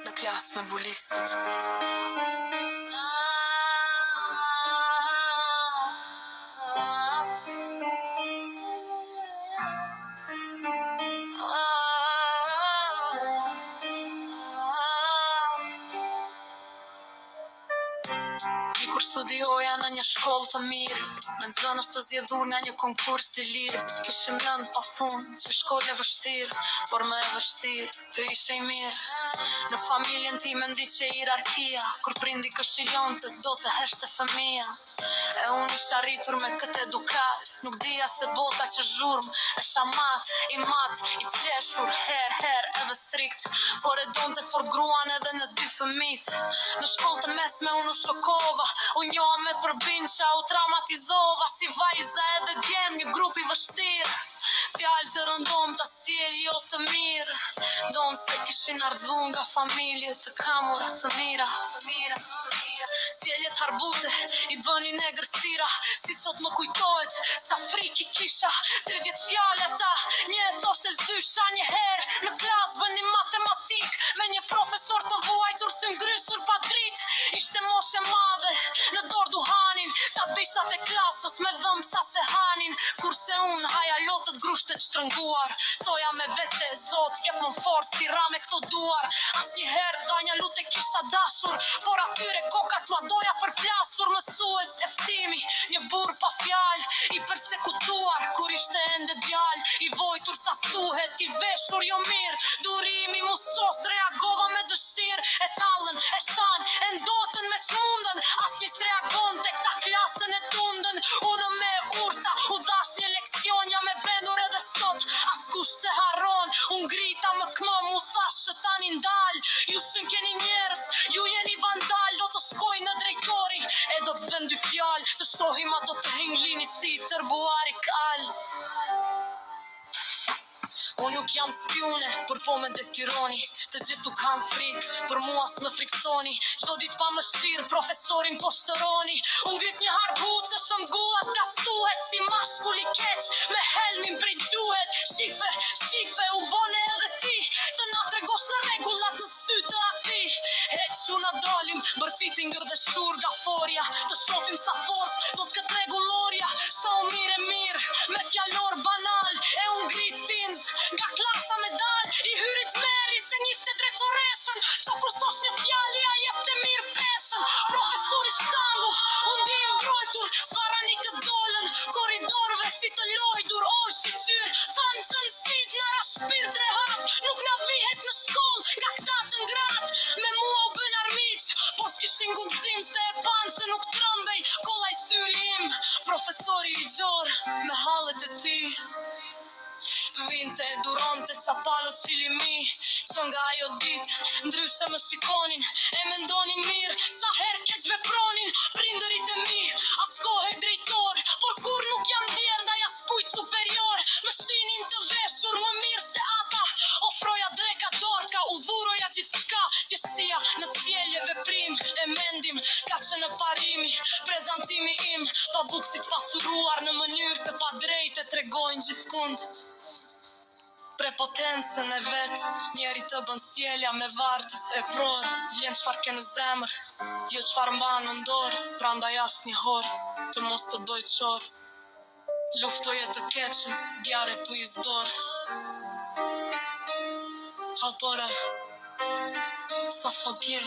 Në klasë me bulistët. Kur studioja në një shkollë të mirë, me nxënës të zgjedhur nga një konkurs i lirë, ishim nënd pa fund, që shkollë e vështirë, por më e vështirë të ishe i mirë. Në familjen time ndiqe hierarkia, kur prindi këshillonte do të heshte fëmia. E unë isha rritur me këtë edukat, nuk dija se bota që zhurm e shamat, i mat, i qeshur, her edhe strikt, por e donte forgruan edhe në 2 fëmit. Në shkollë të mesme unë u shokova, unë njoha me përbinqa, u traumatizova, si vajza edhe djem një grup i vështirë. Fjallë të rëndom të sjell jo të mirë, donë se kishin ardhur nga familje të kamura të mira. Sjelljet harbute i bënin e gërsira, si sot më kujtohet sa friki kisha. 30 fjale ta, një e thoshte zysha, një herë në klas bëni matematik, me një profesor të vuajtur si ngrysur pa drit. Ishte moshe madhe, në dorë duhanin, ta bishat e klasës me dhëmsa se hanin, kurse unë haja lotët grushtet shtrënguar. Thoja me vete, zot, jep më forës, tira me këto duar. Asnjëherë danja lut e kisha dashur, por atyre kokat tua doja për plasur. Mësues e ftimi, një burr pa fjalë, i persekutuar kur ishte ende djalë, i vojtur sa stuhet, i veshur jo mirë. Durimi musos, reagova me dëshirë, e tallën, e shan, e ndotën me çmundën, asnjë s'reagon tek ta klasën e tundën. Unë me urta, u dhash një leksionja me benur edhe sot, askush se harron, unë grita më këmëm, u thashë tani ndal. Ju shën keni njerës, ju jeni vandal, do të shkoj në drejtori, e do të vëm 2 fjallë, të shohim a do të hinglini si tërbuari kal. Unë nuk jam spjune, për po me detyroni, të gjithu kam frikë, për mua s'më friksoni, çdo dit pa më shtirë, profesorin po shtëroni. Unë ngrit një harhut se shëmguat gastuhet, si mashkull i keq, me helmin prej gjuhet. Shife, u bone edhe ti, të na tregosh në regullat në sy të ati. Heq na dalim, bërtitin gër shur gaforia, të shofim sa forës, do të këtë regulloria. Shau mirë, me fjallor banal, e unë ngrit tinz, nga klasa me dal, i hyrit meri se njifte drejtoreshën, qo kur sosh një fjalli a jep të mirë peshën. Profesori shtangu, unë di mbrojtur, zvara një këtë dolën, koridorve si të lojdur, oj shiqyr, thanë cënësit në rashpirt rehat, nuk na vihet në shkoll, nga këta të ngrat, me mua u bën armiq, po s'kishin guxim se e pan që nuk trëmbej, kolla i syri im, profesori i gjor, me hallet e ti. Vinte, duronte qapalo qilimi, që nga ajo dit, ndryshe më shikonin, e mendonin mirë, sa her keq vepronin, prindërit e mi, as kohë drejtor, por kur nuk jam djerë ndaj askujt superior, më shinin të veshur më mirë se ata, ofroja dreka dorka, u dhuroja gjithçka, thjeshtësia në sjellje veprim, e mendim, ka që në parimi, prezantimi im, pa buksit pasuruar në mënyrë të padrejtë tregojnë gjithkund. Prepotencën e vetë, njeri të bën sjellja me vartës e prorë, vjen çfarë ke në zemër, jo çfarë mban në dorë, prandaj asnjëherë të mos të bëj çorë. Luftoje të keqën, bjare puiz dorë. Halpore, sa fobje.